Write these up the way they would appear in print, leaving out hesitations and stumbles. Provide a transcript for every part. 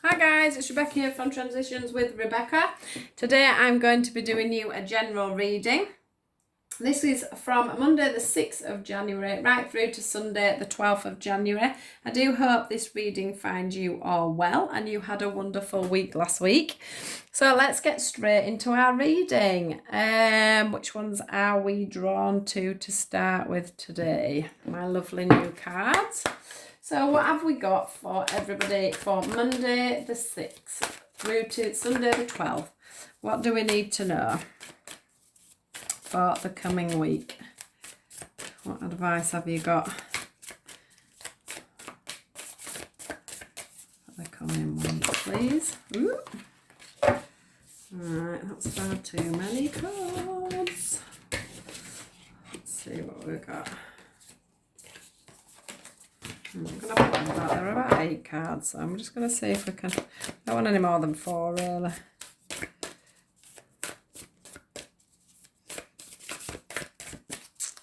Hi guys, it's Rebecca here from Transitions with Rebecca. Today I'm going to be doing you a general reading. This is from Monday the 6th of January right through to Sunday the 12th of January. I do hope this reading finds you all well and you had a wonderful week last week. So let's get straight into our reading. Which ones are we drawn to start with today? My lovely new cards. So what have we got for everybody for Monday the 6th through to Sunday the 12th? What do we need to know for the coming week? What advice have you got for the coming week, please? Ooh. Alright, that's far too many cards. Let's see what we've got. I'm going to put them back. There are about 8 cards, so I'm just going to see if we can. I don't want any more than 4, really.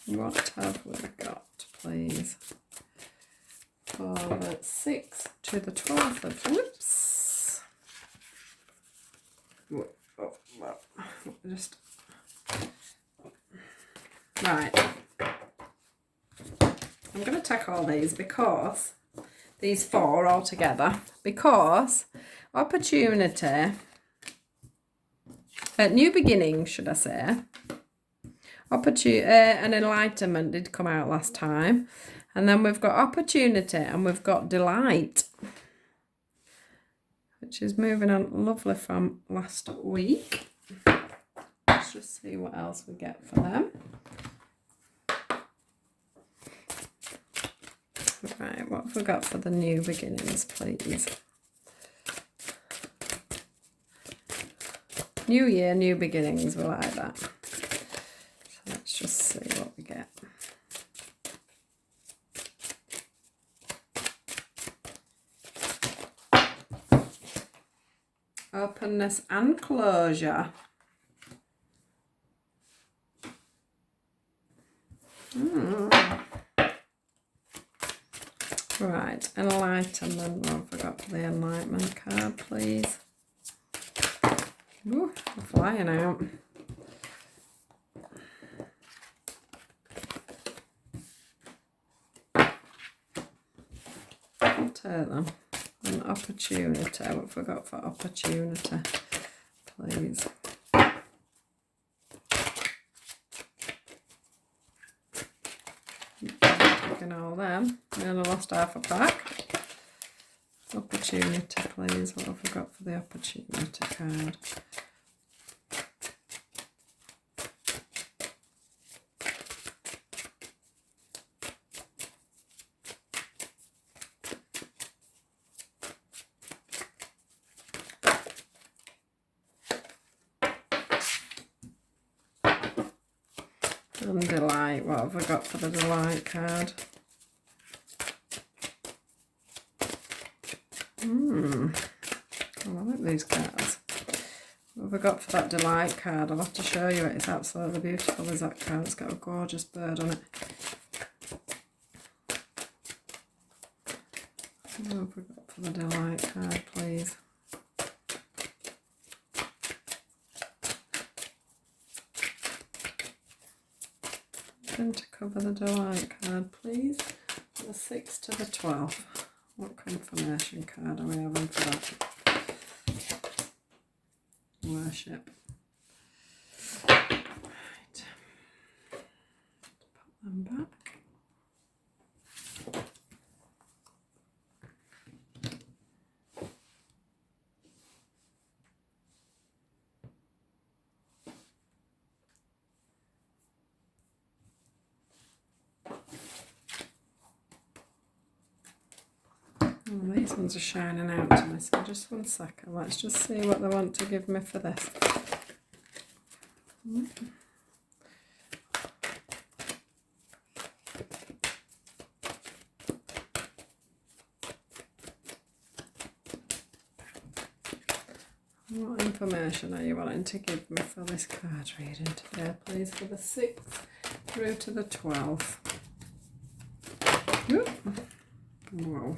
What have we got, please? For the 6th to the 12th of. Whoops. Just. Right. I'm going to take all these because these 4 all together, because opportunity, new beginnings, should I say, opportunity and enlightenment did come out last time, and then we've got opportunity and we've got delight, which is moving on lovely from last week. Let's just see what else we get for them. Right, what have we got for the new beginnings, please? New year, new beginnings, we like that. So let's just see what we get. Openness and closure. Right, enlightenment. What have I got for the enlightenment card, please? Ooh, I'm flying out. I'll take them. An opportunity. What have I got for opportunity, please? All them. I only lost half a pack. Opportunity, please. What have we got for the opportunity card? And delight. What have we got for the delight card? I like these cards. What have I got for that delight card? I'll have to show you it. It's absolutely beautiful, is that card. It's got a gorgeous bird on it. What have we got for the delight card, please? Then to cover the delight card, please. The 6th to the 12th. What confirmation card are we having for that? Worship. Right. Put them back. Oh, these ones are shining out to me, so just 1 second. Let's just see what they want to give me for this. What information are you wanting to give me for this card reading today, please, for the 6th through to the 12th? Whoa.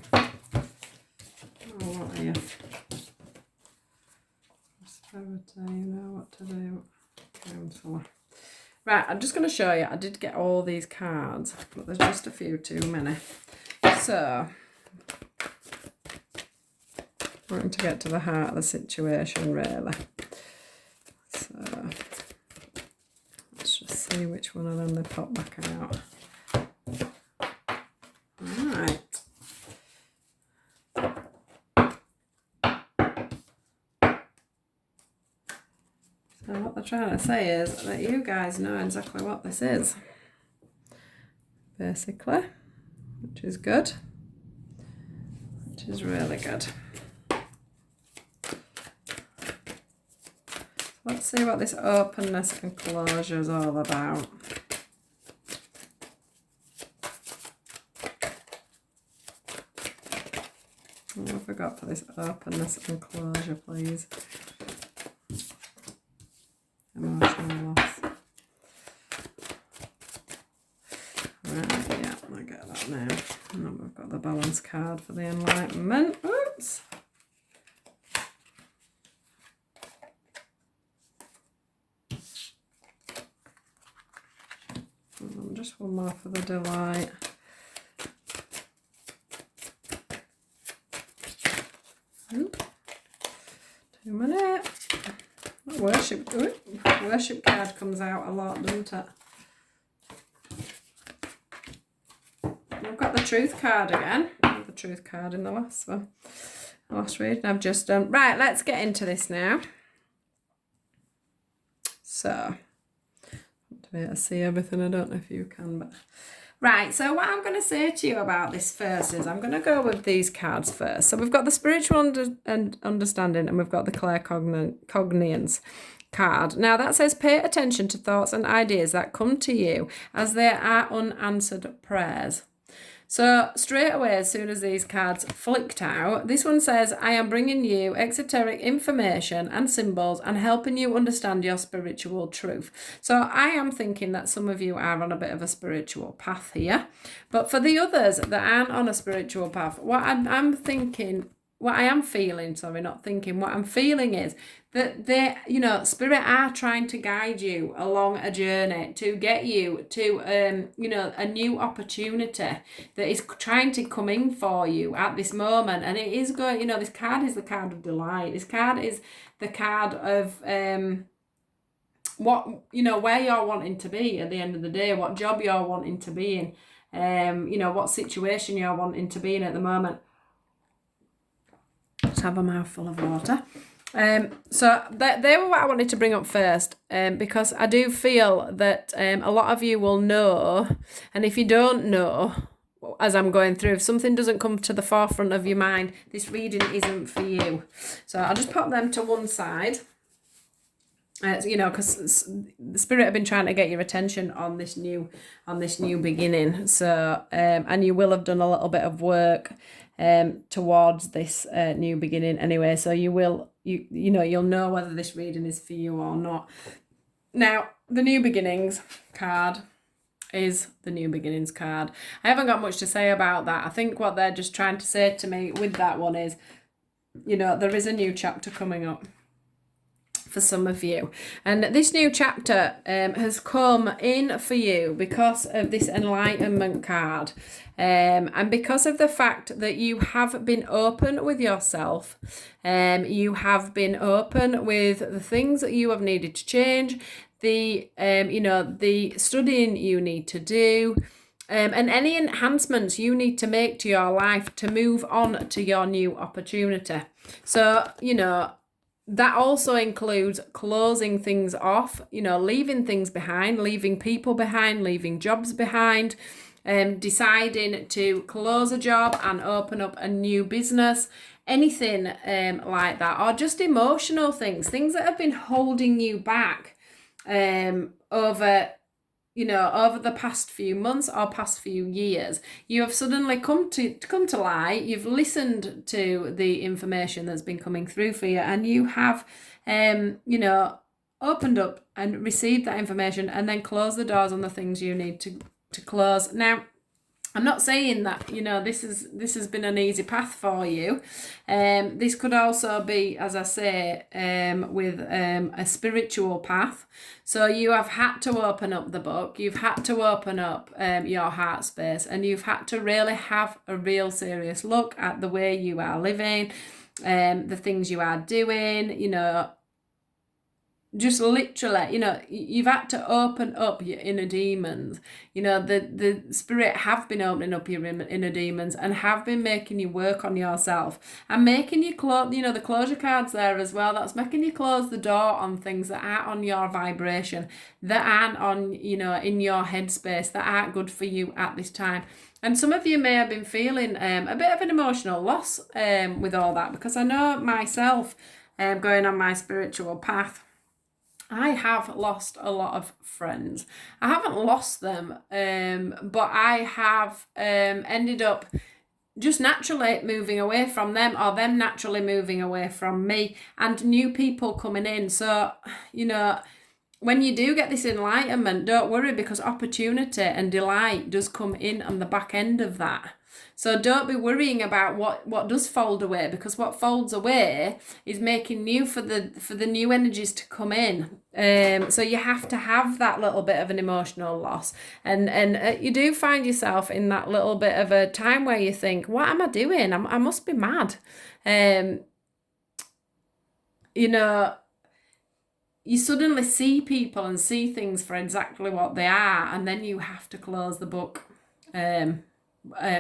Oh, what are you? But you know what to do. Counsellor. Right, I'm just going to show you. I did get all these cards, but there's just a few too many. So, wanting to get to the heart of the situation, really. So, let's just see which one of them they pop back out. Right. So what they're trying to say is that you guys know exactly what this is, basically, which is good, which is really good. Let's see what this openness and closure is all about. What have I got for this openness and closure, please? Emotional loss. Right, yeah, I get that now. And then we've got the balance card for the enlightenment. Oops. And just one more for the delight. Too many. Worship card comes out a lot, doesn't it? We've got the truth card again. The truth card in the last one. The last reading I've just done. Right, let's get into this now. So, to be able to see everything, I don't know if you can, but... Right, so what I'm going to say to you about this first is I'm going to go with these cards first. So we've got the spiritual understanding and we've got the claircognizance card. Now that says pay attention to thoughts and ideas that come to you as they are unanswered prayers. So straight away, as soon as these cards flicked out, this one says, I am bringing you exoteric information and symbols and helping you understand your spiritual truth. So I am thinking that some of you are on a bit of a spiritual path here. But for the others that aren't on a spiritual path, what I'm feeling is that they, you know, Spirit are trying to guide you along a journey to get you to, you know, a new opportunity that is trying to come in for you at this moment. And it is going, you know, this card is the card of delight. This card is the card of, what, you know, where you're wanting to be at the end of the day, what job you're wanting to be in, you know, what situation you're wanting to be in at the moment. Let's have a mouthful of water. So they were what I wanted to bring up first, because I do feel that a lot of you will know, and if you don't know, as I'm going through, if something doesn't come to the forefront of your mind, this reading isn't for you. So I'll just pop them to one side. You know, because the Spirit have been trying to get your attention on this new beginning. So and you will have done a little bit of work towards this new beginning anyway. So you will, you know, you'll know whether this reading is for you or not. Now, the new beginnings card is the new beginnings card. I haven't got much to say about that. I think what they're just trying to say to me with that one is, you know, there is a new chapter coming up for some of you, and this new chapter has come in for you because of this enlightenment card, and because of the fact that you have been open with yourself, you have been open with the things that you have needed to change, the you know, the studying you need to do, and any enhancements you need to make to your life to move on to your new opportunity. So, you know, that also includes closing things off, you know, leaving things behind, leaving people behind, leaving jobs behind, deciding to close a job and open up a new business, anything like that, or just emotional things that have been holding you back over, you know, over the past few months or past few years. You have suddenly come to light. You've listened to the information that's been coming through for you, and you have, you know, opened up and received that information, and then closed the doors on the things you need to close. Now, I'm not saying that, you know, this has been an easy path for you. This could also be, as I say, with a spiritual path. So you have had to open up the book, you've had to open up your heart space, and you've had to really have a real serious look at the way you are living, the things you are doing, you know, just literally, you know, you've had to open up your inner demons. You know, the spirit have been opening up your inner demons and have been making you work on yourself and making you close, you know, the closure cards there as well. That's making you close the door on things that aren't on your vibration, that aren't on, you know, in your headspace, that aren't good for you at this time. And some of you may have been feeling a bit of an emotional loss with all that, because I know myself, going on my spiritual path, I have lost a lot of friends. I haven't lost them, but I have ended up just naturally moving away from them, or them naturally moving away from me, and new people coming in. So, you know, when you do get this enlightenment, don't worry, because opportunity and delight does come in on the back end of that. So don't be worrying about what does fold away, because what folds away is making new for the new energies to come in. So you have to have that little bit of an emotional loss, and you do find yourself in that little bit of a time where you think, what am I doing? I must be mad. You know, you suddenly see people and see things for exactly what they are, and then you have to close the book.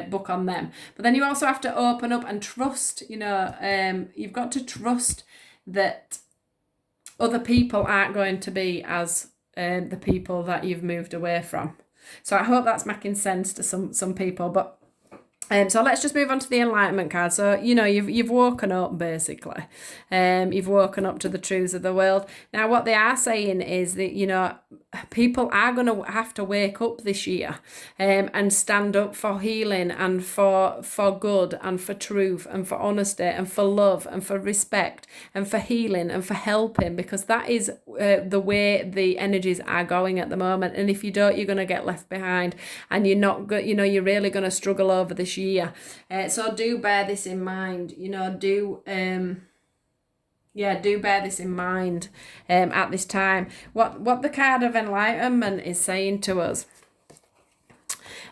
Book on them, but then you also have to open up and trust. You know, you've got to trust that other people aren't going to be as the people that you've moved away from. So I hope that's making sense to some people. But so let's just move on to the enlightenment card. So, you know, you've woken up, basically. You've woken up to the truths of the world. Now, what they are saying is that, you know, people are going to have to wake up this year and stand up for healing and for good and for truth and for honesty and for love and for respect and for healing and for helping, because that is the way the energies are going at the moment. And if you don't, you're going to get left behind, and you're not good, you know, you're really going to struggle over this year. So do bear this in mind, you know, do bear this in mind at this time. What the card of enlightenment is saying to us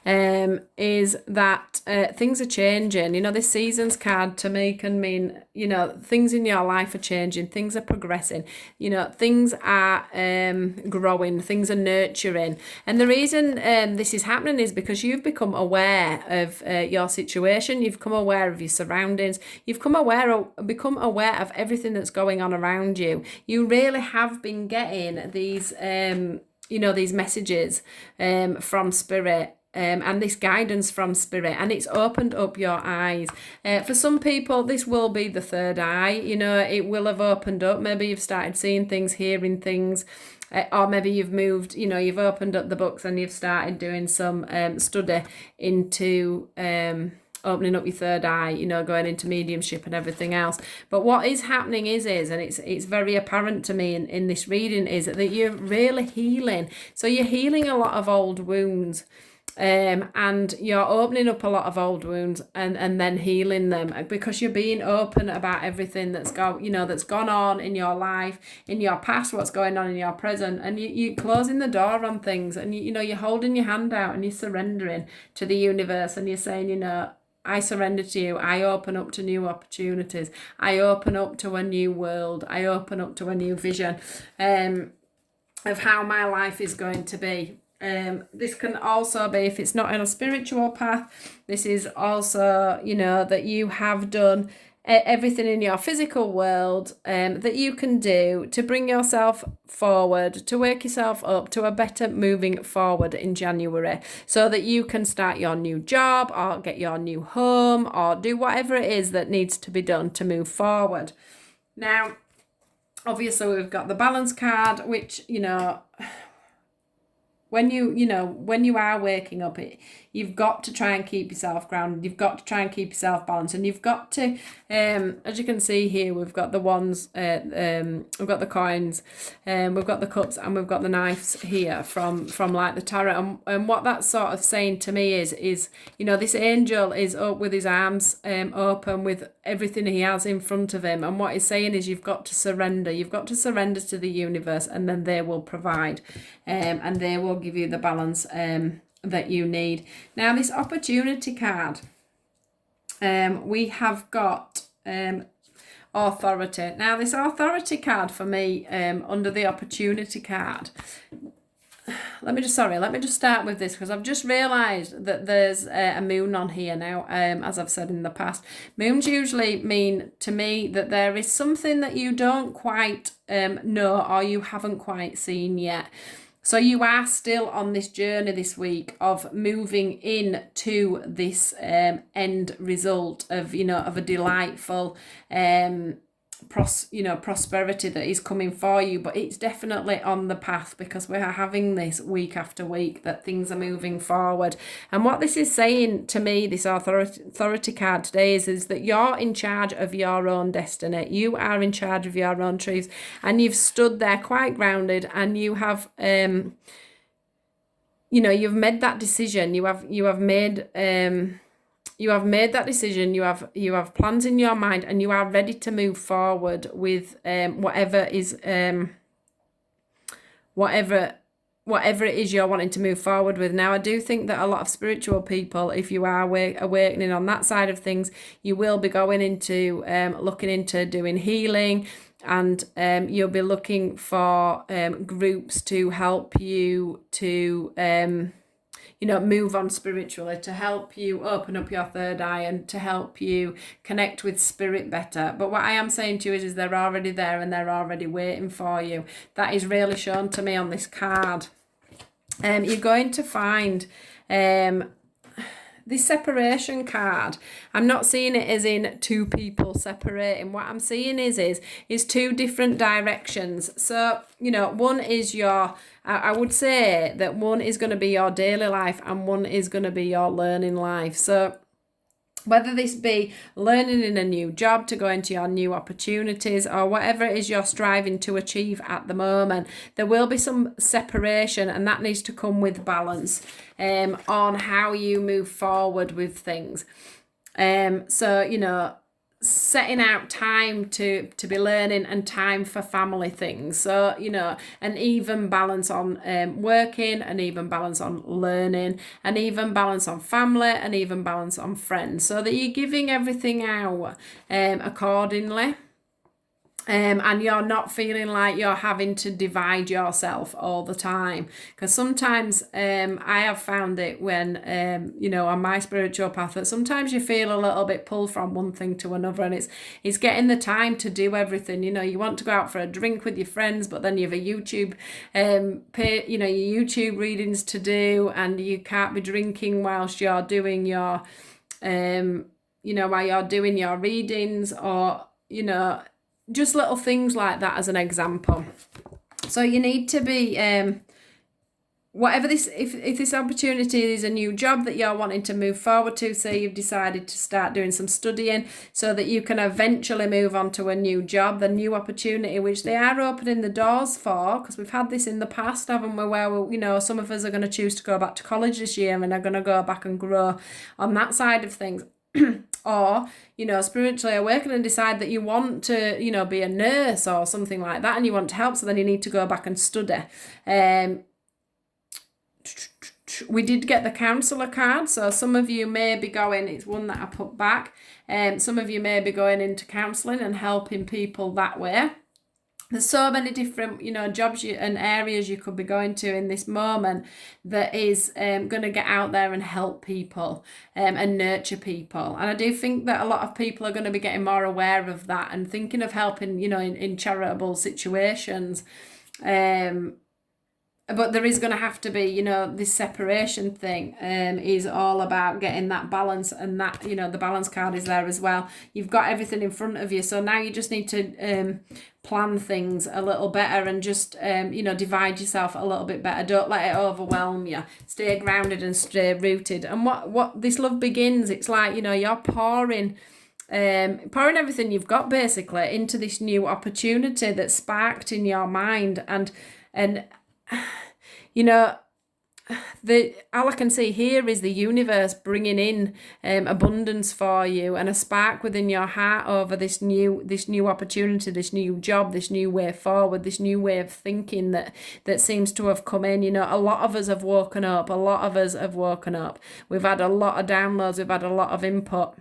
is that things are changing. You know, this seasons card to me can mean, you know, things in your life are changing, things are progressing, you know, things are growing, things are nurturing. And the reason this is happening is because you've become aware of your situation, you've become aware of your surroundings, you've become aware of everything that's going on around you. You really have been getting these you know, these messages from spirit, and this guidance from spirit, and it's opened up your eyes. For some people, this will be the third eye. You know, it will have opened up. Maybe you've started seeing things, hearing things, or maybe you've moved, you know, you've opened up the books and you've started doing some study into opening up your third eye, you know, going into mediumship and everything else. But what is happening is and it's very apparent to me in this reading, is that you're really healing. So you're healing a lot of old wounds. And you're opening up a lot of old wounds and then healing them, because you're being open about everything that's gone on in your life, in your past, what's going on in your present, and you're closing the door on things, and you know, you're holding your hand out and you're surrendering to the universe, and you're saying, you know, I surrender to you. I open up to new opportunities. I open up to a new world. I open up to a new vision of how my life is going to be. This can also be, if it's not on a spiritual path, this is also, you know, that you have done everything in your physical world that you can do to bring yourself forward, to wake yourself up to a better moving forward in January, so that you can start your new job or get your new home or do whatever it is that needs to be done to move forward. Now, obviously, we've got the balance card, which, you know, when you are waking up, you've got to try and keep yourself grounded. You've got to try and keep yourself balanced, and you've got to, as you can see here, we've got the wands, we've got the coins, we've got the cups, and we've got the knives here from like the tarot. And what that's sort of saying to me is this angel is up with his arms open with everything he has in front of him, and what he's saying is you've got to surrender. You've got to surrender to the universe, and then they will provide, and they will give you the balance that you need. Now, this opportunity card, we have got authority. Now, this authority card for me, under the opportunity card, let me just start with this, because I've just realised that there's a moon on here now. As I've said in the past, moons usually mean to me that there is something that you don't quite know, or you haven't quite seen yet. So you are still on this journey this week of moving into this end result of a delightful prosperity that is coming for you. But it's definitely on the path, because we are having this week after week that things are moving forward. And what this is saying to me, this authority card today, is that you're in charge of your own destiny. You are in charge of your own truths, and you've stood there quite grounded, and you have you've made that decision. You have made that decision. You have plans in your mind, and you are ready to move forward with whatever it is you're wanting to move forward with. Now, I do think that a lot of spiritual people, if you are awakening on that side of things, you will be going into looking into doing healing, and you'll be looking for groups to help you to move on spiritually, to help you open up your third eye, and to help you connect with spirit better. But what I am saying to you is they're already there, and they're already waiting for you. That is really shown to me on this card. You're going to find this separation card. I'm not seeing it as in two people separating. What I'm seeing is two different directions. So, one is I would say that one is going to be your daily life, and one is going to be your learning life. So whether this be learning in a new job to go into your new opportunities, or whatever it is you're striving to achieve at the moment, there will be some separation, and that needs to come with balance on how you move forward with things. So, setting out time to be learning, and time for family things. So, an even balance on working, an even balance on learning, an even balance on family, an even balance on friends, so that you're giving everything out accordingly. And you're not feeling like you're having to divide yourself all the time. Because sometimes I have found it when, on my spiritual path, that sometimes you feel a little bit pulled from one thing to another, and it's getting the time to do everything. You want to go out for a drink with your friends, but then you have a YouTube, your YouTube readings to do, and you can't be drinking whilst you're doing your, while you're doing your readings, or, just little things like that as an example. So you need to be, whatever this, if this opportunity is a new job that you're wanting to move forward to, say you've decided to start doing some studying so that you can eventually move on to a new job, the new opportunity, which they are opening the doors for, because we've had this in the past, haven't we, where some of us are going to choose to go back to college this year, and are going to go back and grow on that side of things. Or, spiritually awaken and decide that you want to, be a nurse or something like that, and you want to help, so then you need to go back and study. We did get the counsellor card, so some of you may be going, it's one that I put back, some of you may be going into counselling and helping people that way. There's so many different, jobs and areas you could be going to in this moment that is going to get out there and help people and nurture people. And I do think that a lot of people are going to be getting more aware of that and thinking of helping, in charitable situations. but there is going to have to be, you know, this separation thing is all about getting that balance, and that, you know, the balance card is there as well. You've got everything in front of you, so now you just need to plan things a little better, and just you know, divide yourself a little bit better. Don't let it overwhelm you. Stay grounded and stay rooted. And what this love begins, it's like, you know, you're pouring everything you've got basically into this new opportunity that's sparked in your mind, and you know, all I can see here is the universe bringing in abundance for you, and a spark within your heart over this new opportunity, this new job, this new way forward, this new way of thinking that seems to have come in. You know, a lot of us have woken up. We've had a lot of downloads. We've had a lot of input.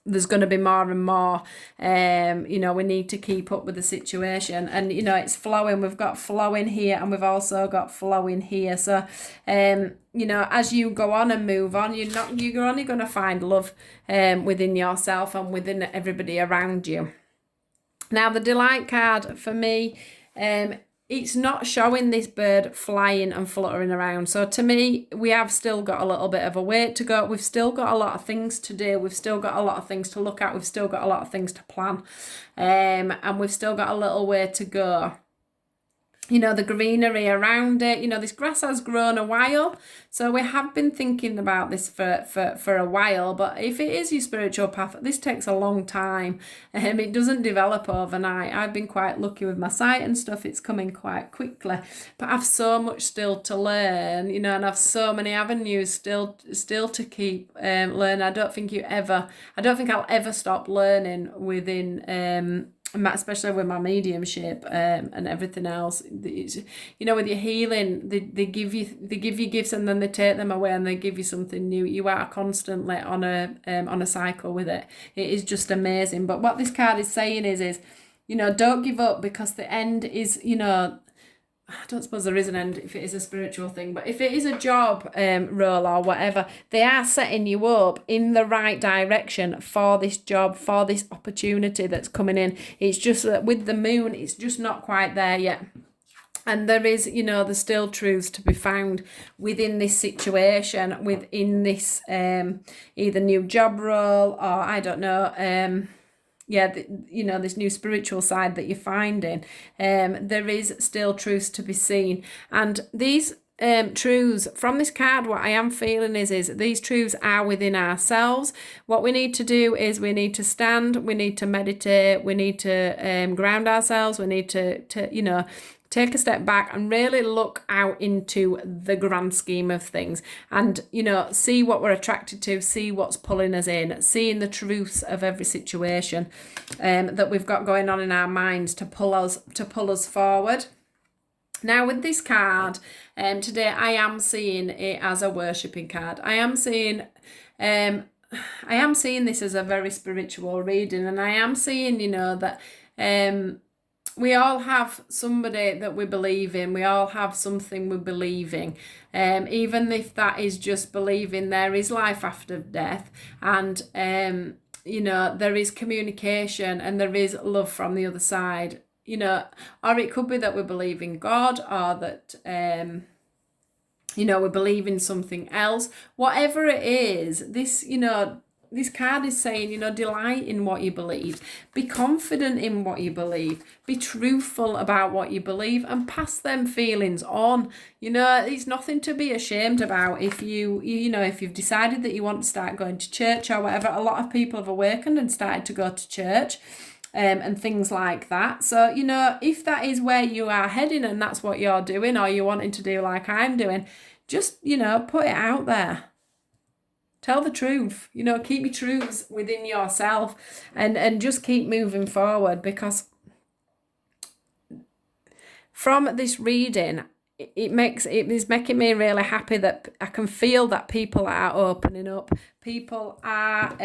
There's going to be more and more. You know, we need to keep up with the situation, and you know, it's flowing. We've got flowing here, and we've also got flowing here. So you know, as you go on and move on, you're only going to find love within yourself and within everybody around you. Now, the delight card for me, it's not showing this bird flying and fluttering around. So to me, we have still got a little bit of a way to go. We've still got a lot of things to do. We've still got a lot of things to look at. We've still got a lot of things to plan. And we've still got a little way to go. You know, the greenery around it, you know, this grass has grown a while. So we have been thinking about this for a while. But if it is your spiritual path, this takes a long time. It doesn't develop overnight. I've been quite lucky with my sight and stuff. It's coming quite quickly. But I've so much still to learn, you know, and I've so many avenues still to keep learning. I don't think I'll ever stop learning within especially with my mediumship and everything else. You know, with your healing, they give you gifts, and then they take them away, and they give you something new. You are constantly on a cycle with it. It is just amazing. But what this card is saying is you know, don't give up, because the end is, you know, I don't suppose there is an end if it is a spiritual thing, but if it is a job role or whatever, they are setting you up in the right direction for this job, for this opportunity that's coming in. It's just that with the moon, it's just not quite there yet. And there is, you know, there's still truths to be found within this situation, within this either new job role, or I don't know, you know, this new spiritual side that you're finding. There is still truths to be seen, and these truths from this card, what I am feeling is these truths are within ourselves. What we need to do is we need to stand, we need to meditate, we need to ground ourselves, we need to you know, take a step back and really look out into the grand scheme of things, and, you know, see what we're attracted to, see what's pulling us in, seeing the truths of every situation that we've got going on in our minds to pull us forward. Now, with this card today, I am seeing it as a worshipping card. I am seeing this as a very spiritual reading, and I am seeing, you know, that we all have somebody that we believe in. We all have something we believe in. Even if that is just believing there is life after death, and you know, there is communication and there is love from the other side. You know, or it could be that we believe in God, or that you know, we believe in something else. Whatever it is, this, you know, this card is saying, you know, delight in what you believe. Be confident in what you believe. Be truthful about what you believe, and pass them feelings on. You know, it's nothing to be ashamed about. If if you've decided that you want to start going to church or whatever, a lot of people have awakened and started to go to church. And things like that. So, you know, if that is where you are heading and that's what you're doing, or you're wanting to do like I'm doing, just, you know, put it out there. Tell the truth, you know, keep your truths within yourself, and just keep moving forward, because from this reading, it is making me really happy that I can feel that people are opening up. People are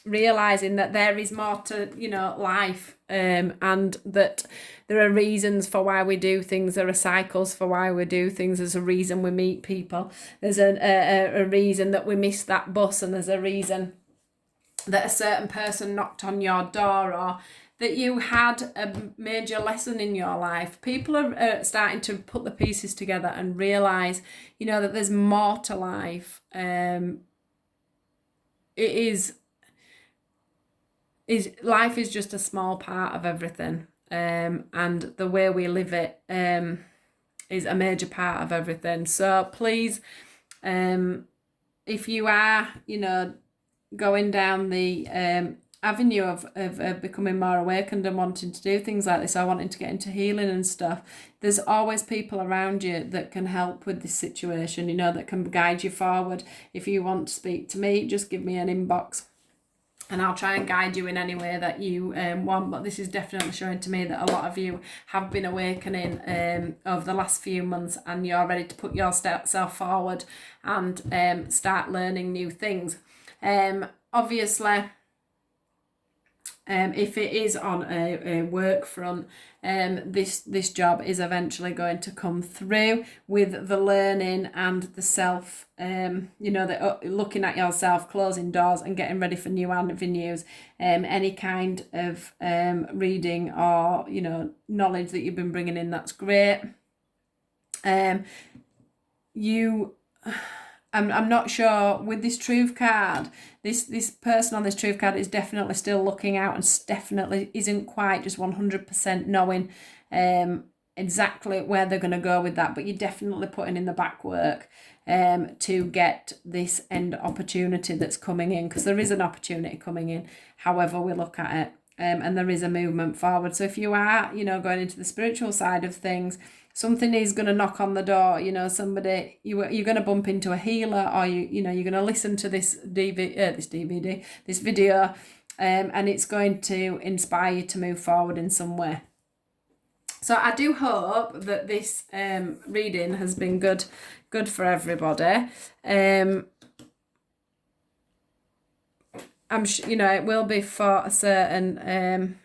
realizing that there is more to, you know, life, and that there are reasons for why we do things. There are cycles for why we do things. There's a reason we meet people. There's a reason that we missed that bus, and there's a reason that a certain person knocked on your door, or that you had a major lesson in your life. People are starting to put the pieces together and realise, you know, that there's more to life. Life is just a small part of everything, and the way we live it is a major part of everything. So please, if you are, you know, going down the avenue of becoming more awakened and wanting to do things like this, or wanting to get into healing and stuff, there's always people around you that can help with this situation, you know, that can guide you forward. If you want to speak to me, just give me an inbox and I'll try and guide you in any way that you want. But this is definitely showing to me that a lot of you have been awakening over the last few months, and you're ready to put yourself forward and start learning new things. Obviously, if it is on a work front, this job is eventually going to come through with the learning and the self, you know, the looking at yourself, closing doors and getting ready for new avenues. Any kind of reading or, you know, knowledge that you've been bringing in, that's great. I'm not sure with this truth card, this person on this truth card is definitely still looking out and definitely isn't quite just 100% knowing exactly where they're going to go with that, but you're definitely putting in the back work to get this end opportunity that's coming in, because there is an opportunity coming in however we look at it, and there is a movement forward. So if you are, you know, going into the spiritual side of things, something is going to knock on the door, you know, somebody, you're going to bump into a healer, or you know, you're going to listen to this video, and it's going to inspire you to move forward in some way. So I do hope that this reading has been good for everybody. I'm sure, you know, it will be for a certain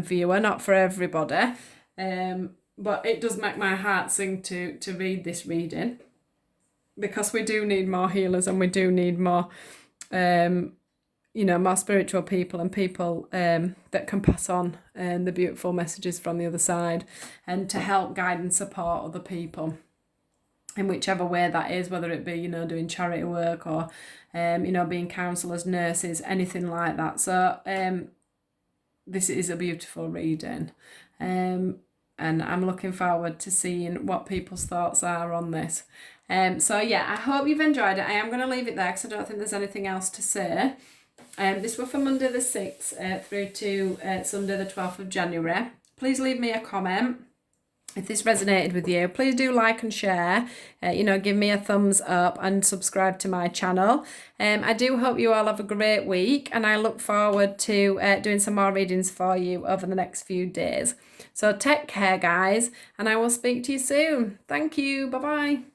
viewer, not for everybody. But it does make my heart sing to read this reading, because we do need more healers, and we do need more, you know, more spiritual people, and people that can pass on the beautiful messages from the other side, and to help guide and support other people in whichever way that is, whether it be, you know, doing charity work or, you know, being counsellors, nurses, anything like that. So this is a beautiful reading. And I'm looking forward to seeing what people's thoughts are on this. So yeah, I hope you've enjoyed it. I am going to leave it there because I don't think there's anything else to say. This was for Monday the 6th through to Sunday the 12th of January. Please leave me a comment if this resonated with you. Please do like and share, you know, give me a thumbs up and subscribe to my channel. I do hope you all have a great week, and I look forward to doing some more readings for you over the next few days. So take care, guys, and I will speak to you soon. Thank you. Bye-bye.